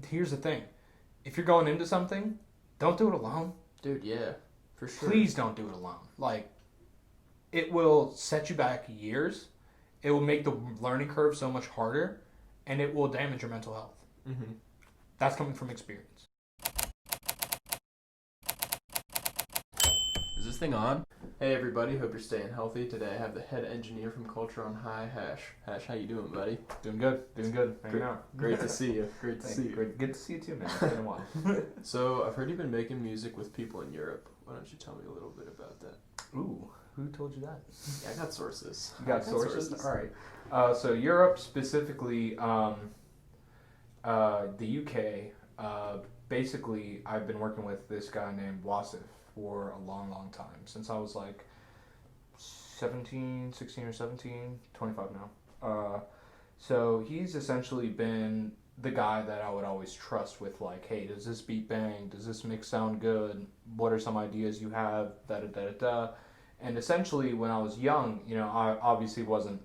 here's the thing. If you're going into something, don't do it alone. Dude, yeah, for sure. Please don't do it alone. Like, it will set you back years. It will make the learning curve so much harder, and it will damage your mental health. Mm-hmm. That's coming from experience. Is this thing on? Hey everybody, hope you're staying healthy. Today I have the head engineer from Culture on High, Hash. Hash, how you doing, buddy? Doing good. Hanging out. Great to see you. Great to see you. Great. Good to see you too, man. It's been a while. So, I've heard you've been making music with people in Europe. Why don't you tell me a little bit about that? Ooh, who told you that? Yeah, I got sources. You got sources? All right. So Europe, specifically the UK, basically I've been working with this guy named Wasif for a long, long time. Since I was like 16 or 17, 25 now. So he's essentially been the guy that I would always trust with, like, hey, does this beat bang? Does this mix sound good? What are some ideas you have? Da-da-da-da-da. And essentially, when I was young, I obviously wasn't,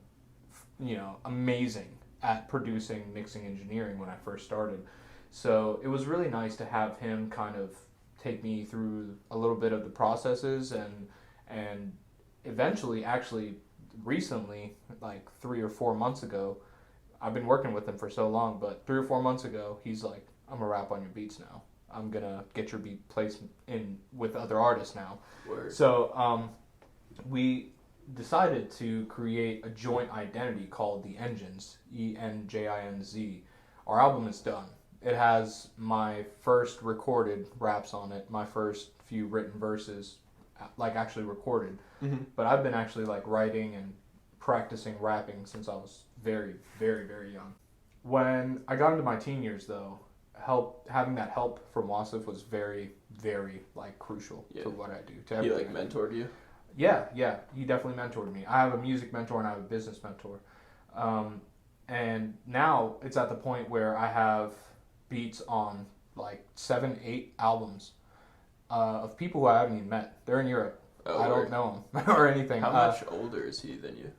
amazing at producing, mixing, engineering when I first started. So it was really nice to have him kind of take me through a little bit of the processes and eventually, actually, recently, like 3 or 4 months ago, I've been working with him for so long, but 3 or 4 months ago, he's like, I'm gonna rap on your beats now. I'm gonna get your beat placed in with other artists now. Word. So we decided to create a joint identity called the Enjinz, Enjinz. Our album is done. It has my first recorded raps on it, my first few written verses, like actually recorded. Mm-hmm. But I've been actually like writing and practicing rapping since I was very, very, very young. When I got into my teen years, though, having that help from Wasif was very, very like crucial to what I do. To He everything like mentored you? Yeah, he definitely mentored me. I have a music mentor and I have a business mentor. And now it's at the point where I have beats on like 7, 8 albums of people who I haven't even met. They're in Europe. Oh, I don't know them or anything. How much older is he than you?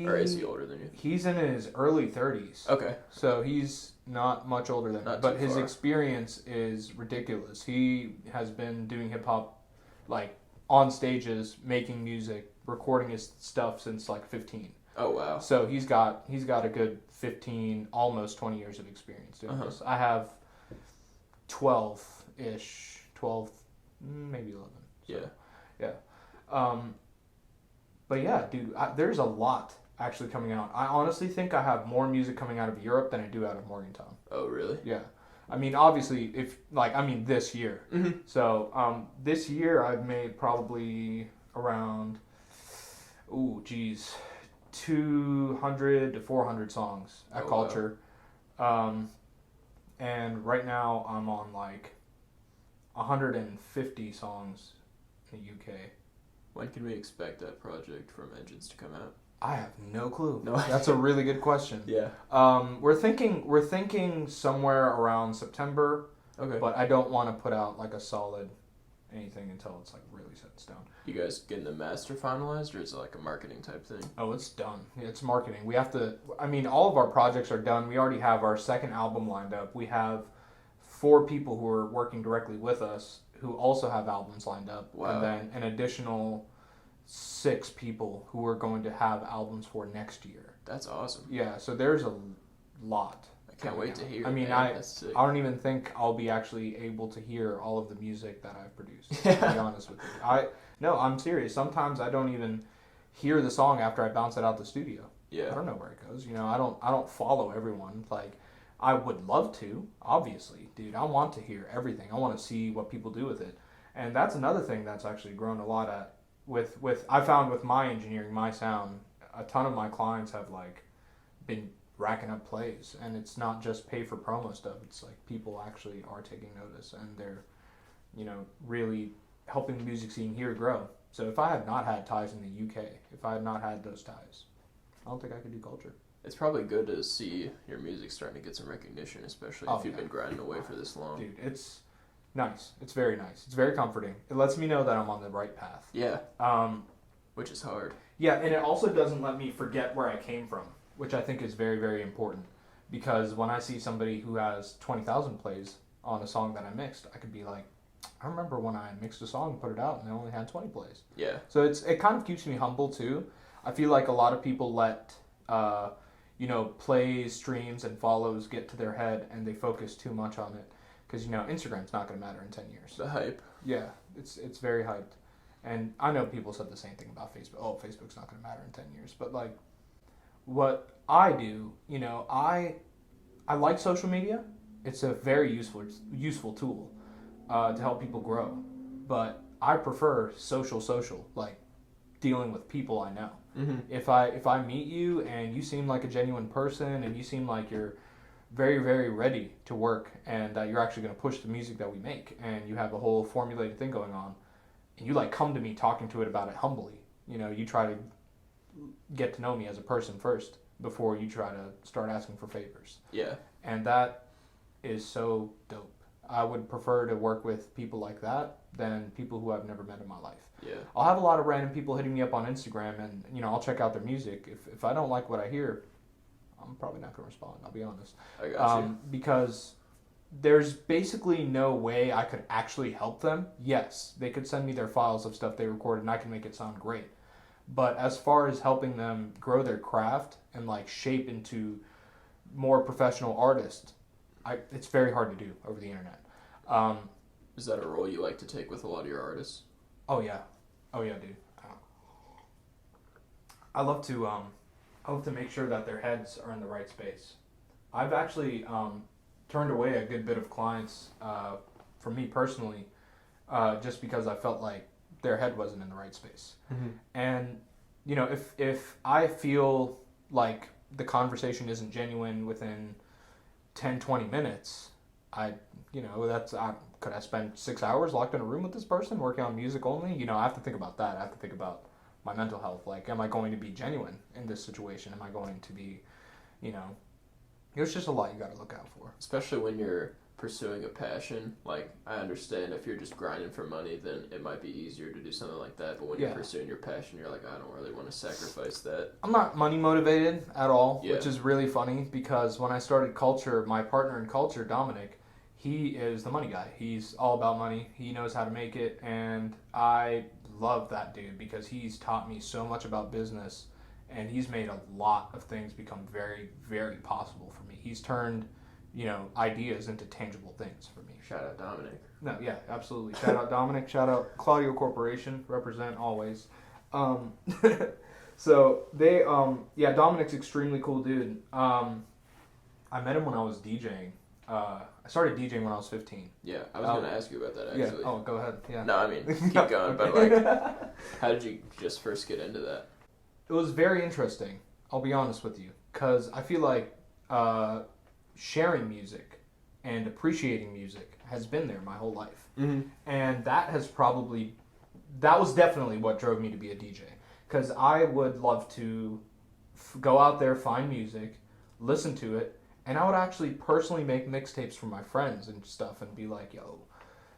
Or is he older than you? He's in his early 30s. Okay. So he's not much older than me. But his experience is ridiculous. He has been doing hip hop like on stages, making music, recording his stuff since like 15. Oh wow. So he's got a good 15, almost 20 years of experience doing this. I have 12, maybe 11. So, yeah. But yeah, dude, there's a lot actually coming out. I honestly think I have more music coming out of Europe than I do out of Morgantown. Oh really? Yeah. I mean, obviously, this year. Mm-hmm. So, this year I've made probably around, 200 to 400 songs at Culture. Wow. And right now I'm on like 150 songs in the UK. When can we expect that project from Enjinz to come out? I have no clue. No. That's a really good question. Yeah. We're thinking somewhere around September. Okay. But I don't want to put out like a solid anything until it's like really set in stone. You guys getting the master finalized, or is it like a marketing type thing? Oh, it's done. It's marketing. We have to. I mean, all of our projects are done. We already have our second album lined up. We have 4 people who are working directly with us who also have albums lined up. Wow. And then an additional 6 people who are going to have albums for next year. That's awesome. Yeah, so there's a lot. I can't wait to hear. I mean, I don't even think I'll be actually able to hear all of the music that I've produced. To be honest with you, I'm serious. Sometimes I don't even hear the song after I bounce it out the studio. Yeah. I don't know where it goes. I don't follow everyone. Like, I would love to, obviously, dude. I want to hear everything. I want to see what people do with it, and that's another thing that's actually grown a lot at with I found with my engineering, my sound. A ton of my clients have like been racking up plays, and it's not just pay for promo stuff. It's like people actually are taking notice, and they're really helping the music scene here grow. So if I had not had ties in the UK, if I had not had those ties, I don't think I could do Culture. It's probably good to see your music starting to get some recognition, especially if you've been grinding away for this long. Dude, it's nice. It's very nice. It's very comforting. It lets me know that I'm on the right path. Yeah. Which is hard. Yeah, and it also doesn't let me forget where I came from, which I think is very, very important. Because when I see somebody who has 20,000 plays on a song that I mixed, I could be like, I remember when I mixed a song, put it out, and they only had 20 plays. Yeah. So it kind of keeps me humble too. I feel like a lot of people let plays, streams, and follows get to their head, and they focus too much on it. Because Instagram's not going to matter in 10 years. The hype. Yeah, it's very hyped. And I know people said the same thing about Facebook. Oh, Facebook's not going to matter in 10 years. But like, what I do, I like social media. It's a very useful tool to help people grow. But I prefer social, like dealing with people I know. Mm-hmm. If I meet you and you seem like a genuine person and you seem like you're very, very ready to work and that you're actually going to push the music that we make and you have a whole formulated thing going on and you like come to me talking to it about it humbly, you try to get to know me as a person first before you try to start asking for favors. Yeah. And that is so dope. I would prefer to work with people like that than people who I've never met in my life. Yeah. I'll have a lot of random people hitting me up on Instagram and, I'll check out their music. If I don't like what I hear, I'm probably not going to respond, I'll be honest. I got you. Because there's basically no way I could actually help them. Yes, they could send me their files of stuff they recorded and I can make it sound great. But as far as helping them grow their craft and like shape into more professional artists, it's very hard to do over the internet. Is that a role you like to take with a lot of your artists? Oh yeah, dude. I love to make sure that their heads are in the right space. I've actually turned away a good bit of clients for me personally, just because I felt like their head wasn't in the right space. Mm-hmm. And if I feel like the conversation isn't genuine within 10, 20 minutes, could I spend 6 hours locked in a room with this person working on music only? I have to think about that. I have to think about my mental health. Like, am I going to be genuine in this situation? Am I going to be, there's just a lot you got to look out for. Especially when you're pursuing a passion. Like, I understand if you're just grinding for money, then it might be easier to do something like that. But when you're pursuing your passion, you're like, I don't really want to sacrifice that. I'm not money motivated at all, Yeah. which is really funny because when I started Culture, my partner in Culture, Dominic, he is the money guy. He's all about money. He knows how to make it, and I love that dude because he's taught me so much about business, and he's made a lot of things become very, very possible for me. He's turned, ideas into tangible things for me. Shout out Dominic. No, yeah, absolutely. Shout out Dominic. Shout out Claudio Corporation. Represent always. So they, Dominic's extremely cool dude. I met him when I was DJing. I started DJing when I was 15. Yeah, I was going to ask you about that, actually. Yeah. Oh, go ahead. Yeah. No, I mean, keep going, but like, how did you just first get into that? It was very interesting, I'll be honest with you, because I feel like sharing music and appreciating music has been there my whole life. Mm-hmm. And that was definitely what drove me to be a DJ, because I would love to go out there, find music, listen to it, and I would actually personally make mixtapes for my friends and stuff and be like, yo,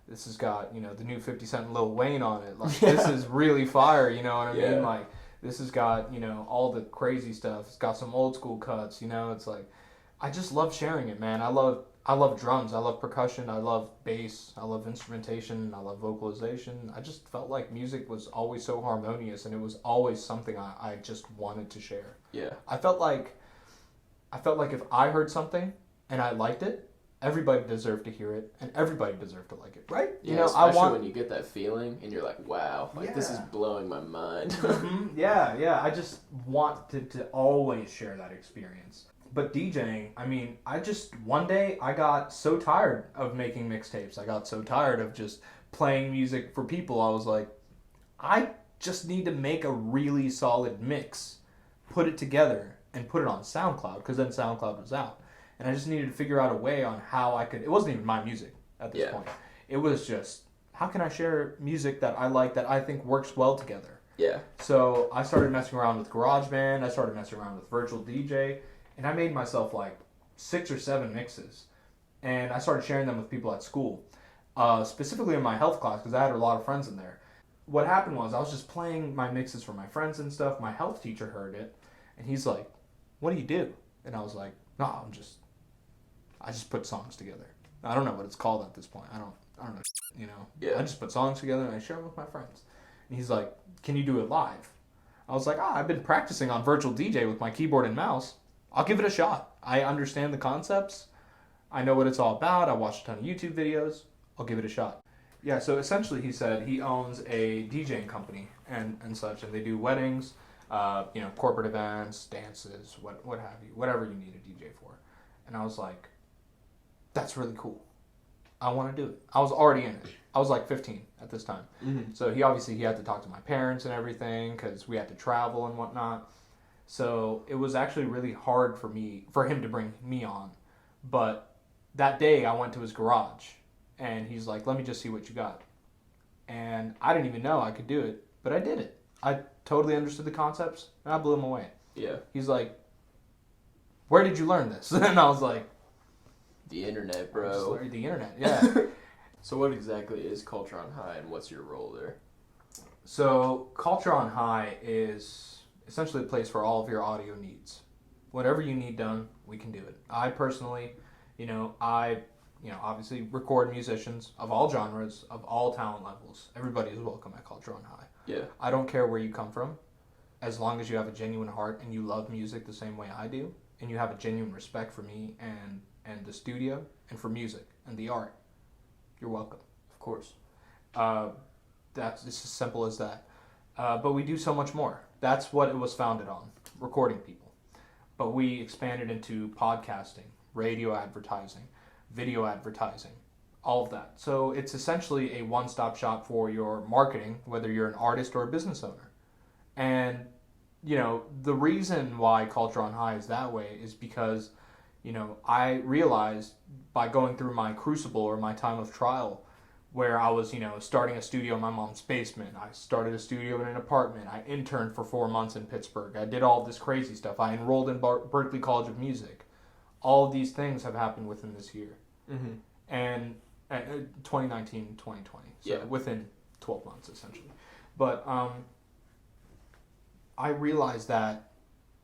this has got, the new 50 Cent and Lil Wayne on it. Like, this is really fire, you know what I mean? Like, this has got, all the crazy stuff. It's got some old school cuts, It's like, I just love sharing it, man. I love drums. I love percussion. I love bass. I love instrumentation. I love vocalization. I just felt like music was always so harmonious, and it was always something I just wanted to share. Yeah. I felt like if I heard something and I liked it, everybody deserved to hear it and everybody deserved to like it, right? Yeah, especially when you get that feeling and you're like, wow, this is blowing my mind. Mm-hmm. Yeah. I just wanted to always share that experience. But DJing, one day I got so tired of making mixtapes. I got so tired of just playing music for people. I was like, I just need to make a really solid mix, put it together, and put it on SoundCloud, because then SoundCloud was out. And I just needed to figure out a way on how I could... It wasn't even my music at this point. It was just, how can I share music that I like, that I think works well together? Yeah. So I started messing around with GarageBand. I started messing around with Virtual DJ. And I made myself like 6 or 7 mixes. And I started sharing them with people at school. Specifically in my health class, because I had a lot of friends in there. What happened was I was just playing my mixes for my friends and stuff. My health teacher heard it. And he's like, what do you do? And I was like, no, I'm just I just put songs together. I don't know what it's called at this point. I don't know, you know. Yeah. I just put songs together and I share them with my friends. And he's like, can you do it live? I was like, I've been practicing on virtual DJ with my keyboard and mouse. I'll give it a shot. I understand the concepts. I know what it's all about. I watched a ton of YouTube videos. I'll give it a shot. Yeah, so essentially he said he owns a DJing company and such, and they do weddings, corporate events, dances, what have you, whatever you need a DJ for. And I was like, that's really cool. I want to do it. I was already in it. I was like 15 at this time. Mm-hmm. So he had to talk to my parents and everything because we had to travel and whatnot. So it was actually really hard for him to bring me on. But that day I went to his garage and he's like, let me just see what you got. And I didn't even know I could do it, but I did it. I totally understood the concepts and I blew him away. Yeah. He's like, where did you learn this? And I was like, the internet, bro. The internet, yeah. So what exactly is Culture on High and what's your role there? So Culture on High is essentially a place for all of your audio needs. Whatever you need done, we can do it. I personally, obviously record musicians of all genres, of all talent levels. Everybody is welcome at Culture on High. Yeah. I don't care where you come from, as long as you have a genuine heart and you love music the same way I do, and you have a genuine respect for me and the studio and for music and the art. You're welcome. Of course. It's as simple as that. But we do so much more. That's what it was founded on, recording people. But we expanded into podcasting, radio advertising, video advertising, all of that. So it's essentially a one-stop shop for your marketing, whether you're an artist or a business owner. And, the reason why Culture on High is that way is because, I realized by going through my crucible or my time of trial where I was, starting a studio in my mom's basement. I started a studio in an apartment. I interned for 4 months in Pittsburgh. I did all this crazy stuff. I enrolled in Berklee College of Music. All of these things have happened within this year. Mm-hmm. And 2019, 2020. So yeah. Within 12 months, essentially. But I realized that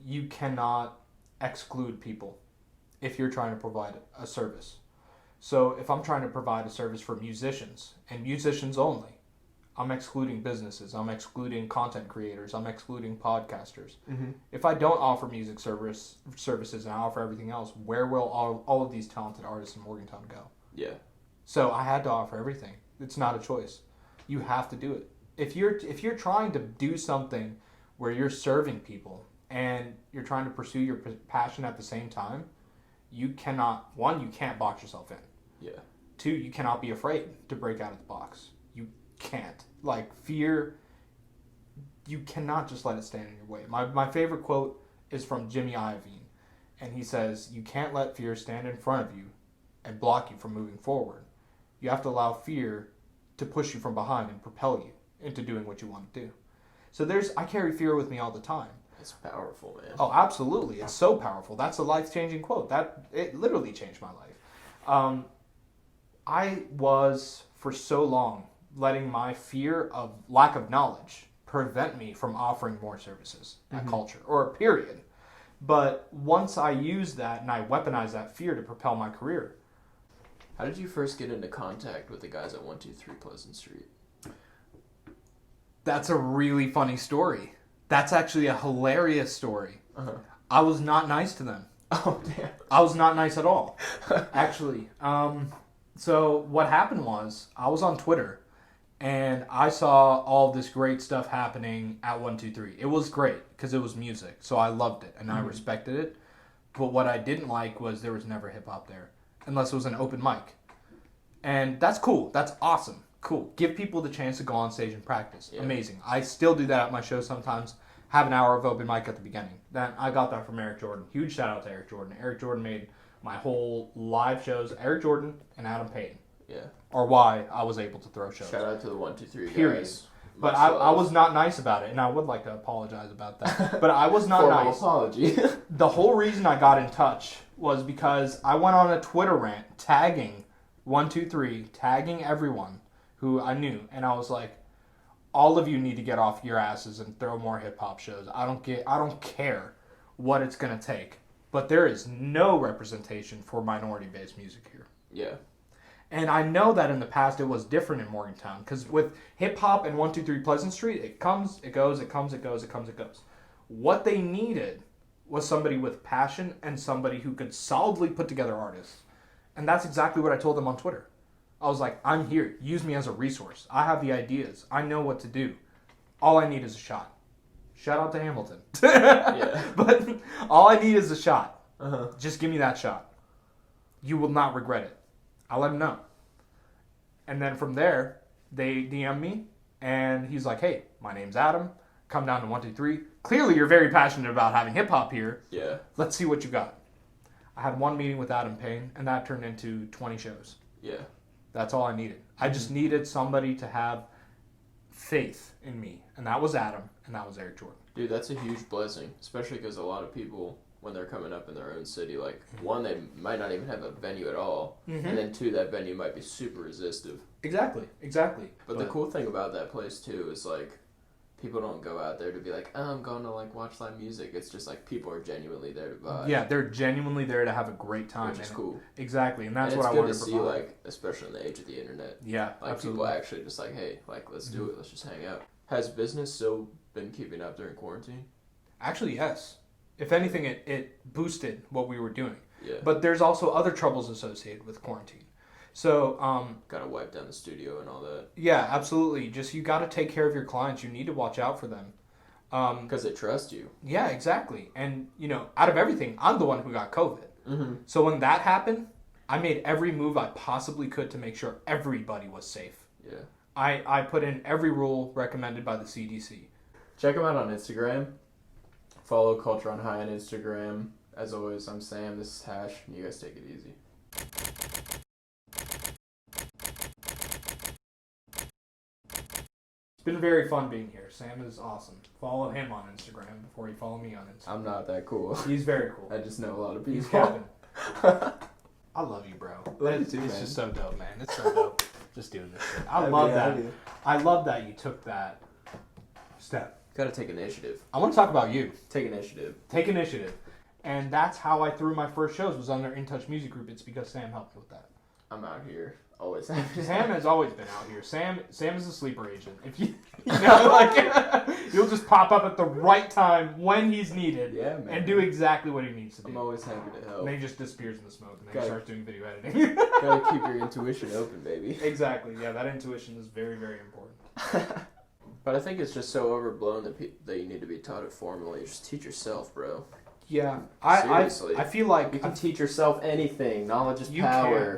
you cannot exclude people if you're trying to provide a service. So if I'm trying to provide a service for musicians, and musicians only, I'm excluding businesses, I'm excluding content creators, I'm excluding podcasters. Mm-hmm. If I don't offer music services and I offer everything else, where will all of these talented artists in Morgantown go? Yeah. So I had to offer everything. It's not a choice. You have to do it. If you're trying to do something where you're serving people and you're trying to pursue your passion at the same time, you can't box yourself in. Yeah. 2, you cannot be afraid to break out of the box. You can't. Like, fear, you cannot just let it stand in your way. My favorite quote is from Jimmy Iovine, and he says, you can't let fear stand in front of you and block you from moving forward. You have to allow fear to push you from behind and propel you into doing what you want to do. So I carry fear with me all the time. It's powerful, man. Oh, absolutely. It's so powerful. That's a life-changing quote. It literally changed my life. I was, for so long, letting my fear of lack of knowledge prevent me from offering more services at Culture, or period. But once I used that and I weaponized that fear to propel my career. How did you first get into contact with the guys at 123 Pleasant Street? That's a really funny story. That's actually a hilarious story. Uh-huh. I was not nice to them. Oh, damn. I was not nice at all, actually. So what happened was, I was on Twitter, and I saw all this great stuff happening at 123. It was great, because it was music, so I loved it, and I respected it. But what I didn't like was there was never hip-hop there, unless it was an open mic. And that's cool. That's awesome. Cool. Give people the chance to go on stage and practice. Yeah. Amazing. I still do that at my show sometimes. Have an hour of open mic at the beginning. I got that from Eric Jordan. Huge shout out to Eric Jordan. Eric Jordan made my whole live shows. Eric Jordan and Adam Payne. Yeah. Or why I was able to throw shows. Shout out to the 123 Period. Guys. But I was not nice about it, and I would like to apologize about that. But I was not Formal nice. apology. The whole reason I got in touch was because I went on a Twitter rant tagging 123, tagging everyone who I knew, and I was like, all of you need to get off your asses and throw more hip hop shows. I don't care what it's gonna take. but there is no representation for minority-based music here. Yeah. And I know that in the past it was different in Morgantown, because with hip-hop and 123 Pleasant Street, it comes, it goes, it comes, it goes, it comes, it goes. What they needed was somebody with passion and somebody who could solidly put together artists. And that's exactly what I told them on Twitter. I was like, I'm here. Use me as a resource. I have the ideas. I know what to do. All I need is a shot. Shout out to Hamilton. Yeah. But all I need is a shot. Uh-huh. Just give me that shot. You will not regret it. I'll let him know. And then from there, they DM me, and he's like, hey, my name's Adam. Come down to 123. Clearly, you're very passionate about having hip-hop here. Yeah. Let's see what you got. I had one meeting with Adam Payne, and that turned into 20 shows. Yeah. That's all I needed. I just needed somebody to have faith in me, and that was Adam, and that was Eric Jordan. Dude, that's a huge blessing, especially because a lot of people, when they're coming up in their own city, like, one, they might not even have a venue at all, and then two, that venue might be super resistive. Exactly. But the cool thing about that place, too, is, like, people don't go out there to be like, oh, I'm going to, like, watch live music. It's just, like, people are genuinely there to vibe. Yeah, they're genuinely there to have a great time. Which is cool. Exactly, and that's and what I wanted to see, provide. like, especially in the age of the internet. Yeah, like, absolutely. people actually just like, hey, like, let's do it. Let's just hang out. Has business still been keeping up during quarantine? Actually, yes. If anything, it boosted what we were doing. Yeah. But there's also other troubles associated with quarantine. So, gotta wipe down the studio and all that. Yeah, absolutely. Just, you got to take care of your clients. You need to watch out for them. Because they trust you. Yeah, exactly. And, you know, out of everything, I'm the one who got COVID. Mm-hmm. So when that happened, I made every move I possibly could to make sure everybody was safe. Yeah. I put in every rule recommended by the CDC. Check them out on Instagram. Follow Culture on High on Instagram. As always, I'm Sam. This is Hash. You guys take it easy. It's been very fun being here. Sam is awesome. Follow him on Instagram before you follow me on Instagram. I'm not that cool. He's very cool. I just know a lot of people. He's Kevin. I love you, bro. Love you too, It's man. just so dope, man. It's so dope. Just doing this shit. I love that. I love that you took that step. Gotta take initiative. I want to talk about you. Take initiative. Take initiative. And that's how I threw my first shows, was on their In Touch music group. It's because Sam helped me with that. I'm out here. Always happy. Sam has always been out here. Sam is a sleeper agent. If you know, like, he'll just pop up at the right time when he's needed, Yeah, man. and do exactly what he needs to do. I'm always happy to help. And then he just disappears in the smoke, and then he Gotta- starts doing video editing. Gotta keep your intuition open, baby. Exactly. Yeah, that intuition is very, very important. But I think it's just so overblown that you need to be taught it formally. Just teach yourself, bro. Yeah, Seriously. I feel like You can teach yourself anything. Knowledge is You power.